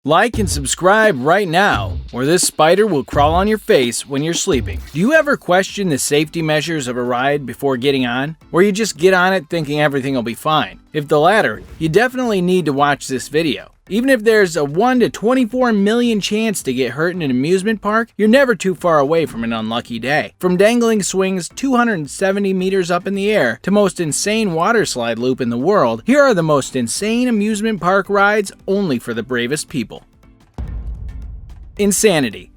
Like and subscribe right now, or this spider will crawl on your face when you're sleeping. Do you ever question the safety measures of a ride before getting on? Or you just get on it thinking everything will be fine? If the latter, you definitely need to watch this video. Even if there's a 1 to 24 million chance to get hurt in an amusement park, you're never too far away from an unlucky day. From dangling swings 270 meters up in the air to most insane waterslide loop in the world, here are the most insane amusement park rides only for the bravest people. Insanity.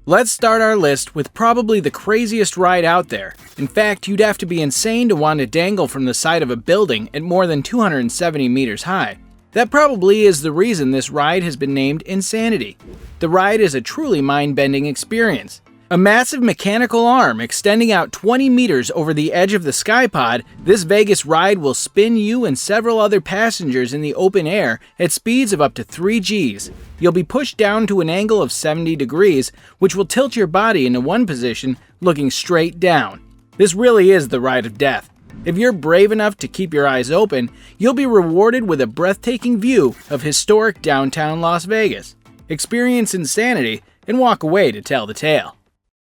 Let's start our list with probably the craziest ride out there. In fact, you'd have to be insane to want to dangle from the side of a building at more than 270 meters high. That probably is the reason this ride has been named Insanity. The ride is a truly mind-bending experience. A massive mechanical arm extending out 20 meters over the edge of the skypod, this Vegas ride will spin you and several other passengers in the open air at speeds of up to 3 Gs. You'll be pushed down to an angle of 70 degrees, which will tilt your body into one position, looking straight down. This really is the ride of death. If you're brave enough to keep your eyes open, you'll be rewarded with a breathtaking view of historic downtown Las Vegas. Experience insanity and walk away to tell the tale.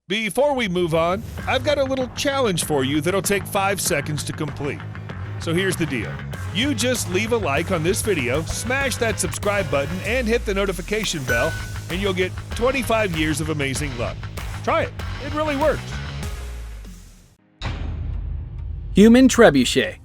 Before we move on, I've got a little challenge for you that'll take 5 seconds to complete. So here's the deal. You just leave a like on this video, smash that subscribe button, and hit the notification bell, and you'll get 25 years of amazing luck. Try it. It really works. Human trebuchet.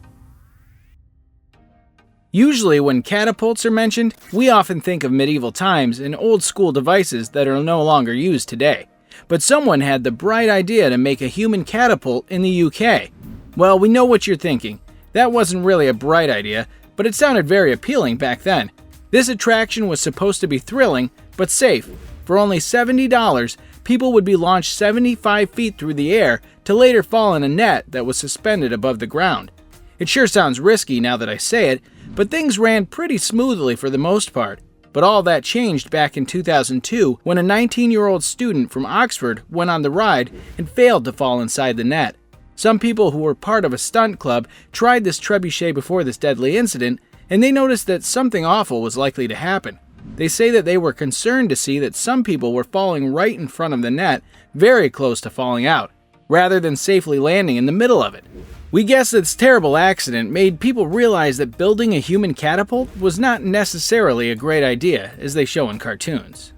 Usually when catapults are mentioned, we often think of medieval times and old-school devices that are no longer used today. But someone had the bright idea to make a human catapult in the UK. Well, we know what you're thinking. That wasn't really a bright idea, but it sounded very appealing back then. This attraction was supposed to be thrilling, but safe. For only $70, people would be launched 75 feet through the air to later fall in a net that was suspended above the ground. It sure sounds risky now that I say it, but things ran pretty smoothly for the most part. But all that changed back in 2002 when a 19-year-old student from Oxford went on the ride and failed to fall inside the net. Some people who were part of a stunt club tried this trebuchet before this deadly incident, and they noticed that something awful was likely to happen. They say that they were concerned to see that some people were falling right in front of the net, very close to falling out, rather than safely landing in the middle of it. We guess this terrible accident made people realize that building a human catapult was not necessarily a great idea, as they show in cartoons.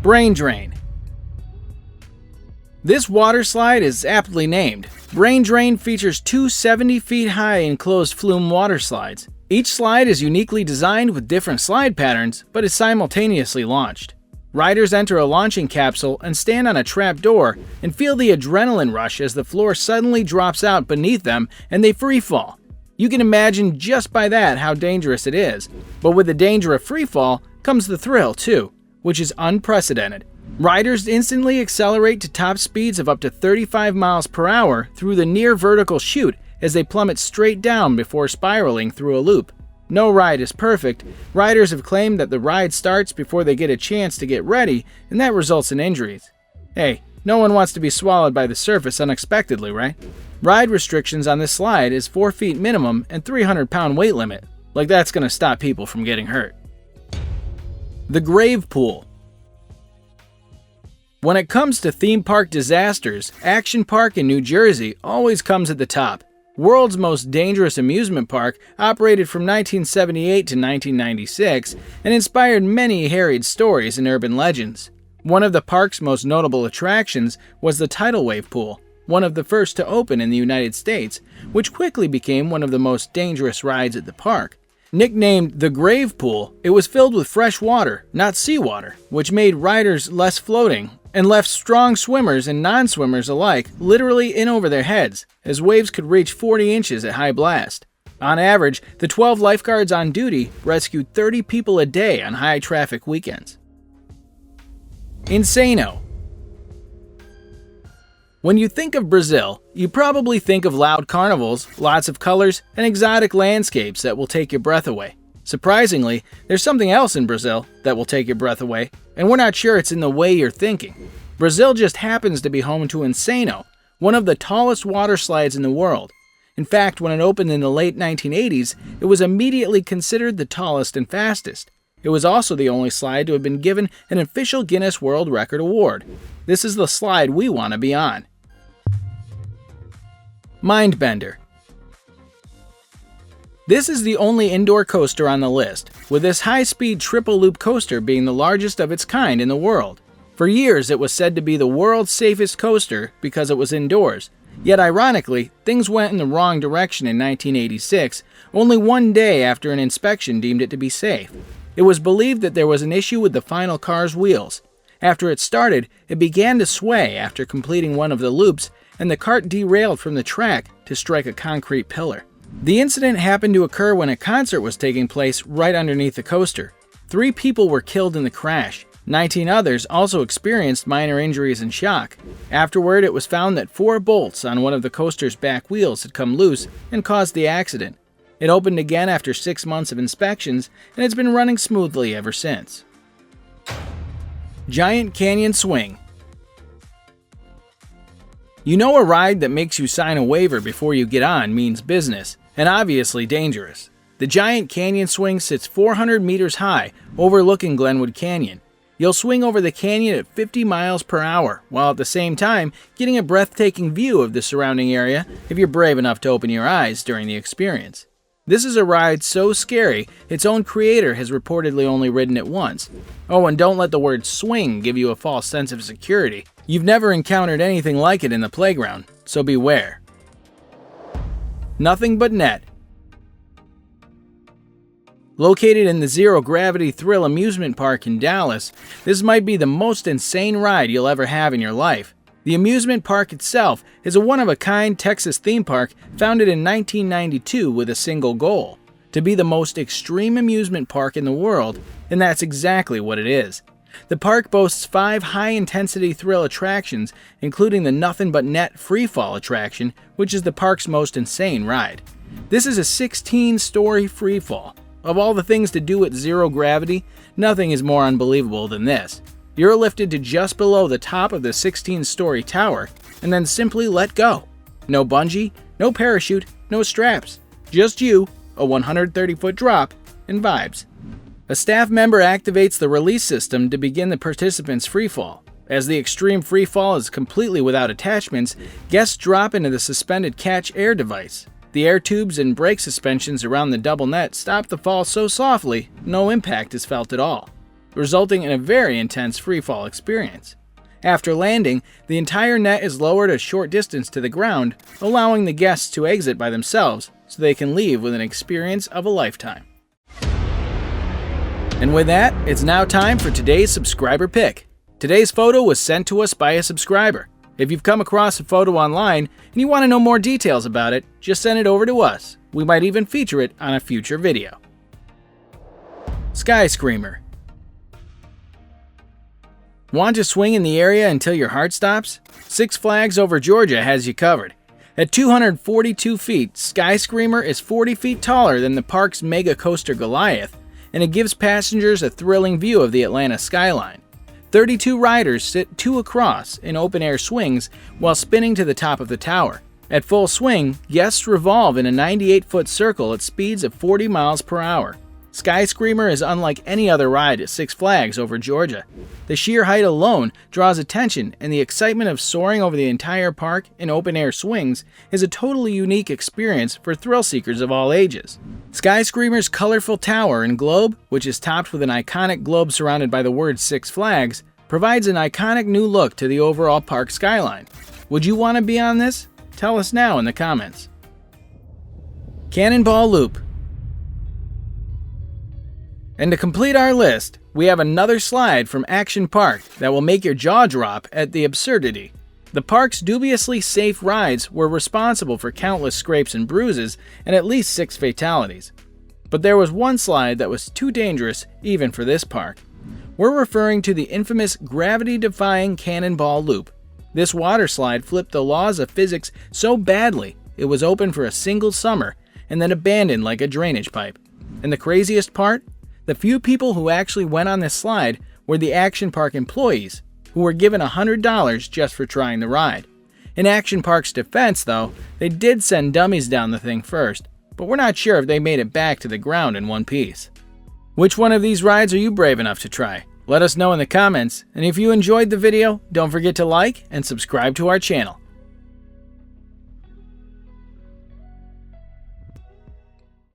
Brain drain. This water slide is aptly named. Brain Drain features 2 70 feet high enclosed flume water slides. Each slide is uniquely designed with different slide patterns, but is simultaneously launched. Riders enter a launching capsule and stand on a trap door and feel the adrenaline rush as the floor suddenly drops out beneath them and they free fall. You can imagine just by that how dangerous it is, but with the danger of free fall comes the thrill too, which is unprecedented. Riders instantly accelerate to top speeds of up to 35 miles per hour through the near vertical chute as they plummet straight down before spiraling through a loop. No ride is perfect. Riders have claimed that the ride starts before they get a chance to get ready, and that results in injuries. Hey, no one wants to be swallowed by the surface unexpectedly, right? Ride restrictions on this slide is 4 feet minimum and 300-pound weight limit. Like that's gonna stop people from getting hurt. The grave pool. When it comes to theme park disasters, Action Park in New Jersey always comes at the top. World's most dangerous amusement park, operated from 1978 to 1996, and inspired many harried stories and urban legends. One of the park's most notable attractions was the tidal wave pool, one of the first to open in the United States, which quickly became one of the most dangerous rides at the park. Nicknamed the Grave Pool, it was filled with fresh water, not seawater, which made riders less floating and left strong swimmers and non-swimmers alike literally in over their heads, as waves could reach 40 inches at high blast. On average, the 12 lifeguards on duty rescued 30 people a day on high-traffic weekends. INSANO. When you think of Brazil, you probably think of loud carnivals, lots of colors, and exotic landscapes that will take your breath away. Surprisingly, there's something else in Brazil that will take your breath away, and we're not sure it's in the way you're thinking. Brazil just happens to be home to INSANO, one of the tallest water slides in the world. In fact, when it opened in the late 1980s, it was immediately considered the tallest and fastest. It was also the only slide to have been given an official Guinness World Record award. This is the slide we want to be on. MINDBENDER. This is the only indoor coaster on the list, with this high-speed triple-loop coaster being the largest of its kind in the world. For years, it was said to be the world's safest coaster because it was indoors. Yet ironically, things went in the wrong direction in 1986, only one day after an inspection deemed it to be safe. It was believed that there was an issue with the final car's wheels. After it started, it began to sway after completing one of the loops, and the cart derailed from the track to strike a concrete pillar. The incident happened to occur when a concert was taking place right underneath the coaster. 3 people were killed in the crash. 19 others also experienced minor injuries and shock. Afterward, it was found that 4 bolts on one of the coaster's back wheels had come loose and caused the accident. It opened again after 6 months of inspections, and it's been running smoothly ever since. Giant Canyon Swing. You know, a ride that makes you sign a waiver before you get on means business, and obviously dangerous. The Giant Canyon Swing sits 400 meters high, overlooking Glenwood Canyon. You'll swing over the canyon at 50 miles per hour, while at the same time getting a breathtaking view of the surrounding area if you're brave enough to open your eyes during the experience. This is a ride so scary, its own creator has reportedly only ridden it once. Oh, and don't let the word swing give you a false sense of security. You've never encountered anything like it in the playground, so beware. Nothing But Net. Located in the Zero Gravity Thrill Amusement Park in Dallas, this might be the most insane ride you'll ever have in your life. The amusement park itself is a one-of-a-kind Texas theme park founded in 1992 with a single goal: to be the most extreme amusement park in the world, and that's exactly what it is. The park boasts 5 high-intensity thrill attractions, including the Nothing But Net freefall attraction, which is the park's most insane ride. This is a 16-story freefall. Of all the things to do at zero gravity, nothing is more unbelievable than this. You're lifted to just below the top of the 16-story tower, and then simply let go. No bungee, no parachute, no straps. Just you, a 130-foot drop, and vibes. A staff member activates the release system to begin the participants' freefall. As the extreme freefall is completely without attachments, guests drop into the suspended catch air device. The air tubes and brake suspensions around the double net stop the fall so softly, no impact is felt at all, resulting in a very intense freefall experience. After landing, the entire net is lowered a short distance to the ground, allowing the guests to exit by themselves so they can leave with an experience of a lifetime. And with that, it's now time for today's subscriber pick. Today's photo was sent to us by a subscriber. If you've come across a photo online and you want to know more details about it, just send it over to us. We might even feature it on a future video. Sky Screamer. Want to swing in the area until your heart stops? Six Flags Over Georgia has you covered. At 242 feet, Sky Screamer is 40 feet taller than the park's mega coaster Goliath, and it gives passengers a thrilling view of the Atlanta skyline. 32 riders sit 2 across in open-air swings while spinning to the top of the tower. At full swing, guests revolve in a 98-foot circle at speeds of 40 miles per hour. Sky Screamer is unlike any other ride at Six Flags Over Georgia. The sheer height alone draws attention, and the excitement of soaring over the entire park in open-air swings is a totally unique experience for thrill seekers of all ages. Sky Screamer's colorful tower and globe, which is topped with an iconic globe surrounded by the word Six Flags, provides an iconic new look to the overall park skyline. Would you want to be on this? Tell us now in the comments. Cannonball Loop. And to complete our list, we have another slide from Action Park that will make your jaw drop at the absurdity. The park's dubiously safe rides were responsible for countless scrapes and bruises and at least 6 fatalities. But there was one slide that was too dangerous even for this park. We're referring to the infamous gravity-defying Cannonball Loop. This water slide flipped the laws of physics so badly it was open for a single summer and then abandoned like a drainage pipe. And the craziest part? The few people who actually went on this slide were the Action Park employees, who were given $100 just for trying the ride. In Action Park's defense, though, they did send dummies down the thing first, but we're not sure if they made it back to the ground in one piece. Which one of these rides are you brave enough to try? Let us know in the comments, and if you enjoyed the video, don't forget to like and subscribe to our channel.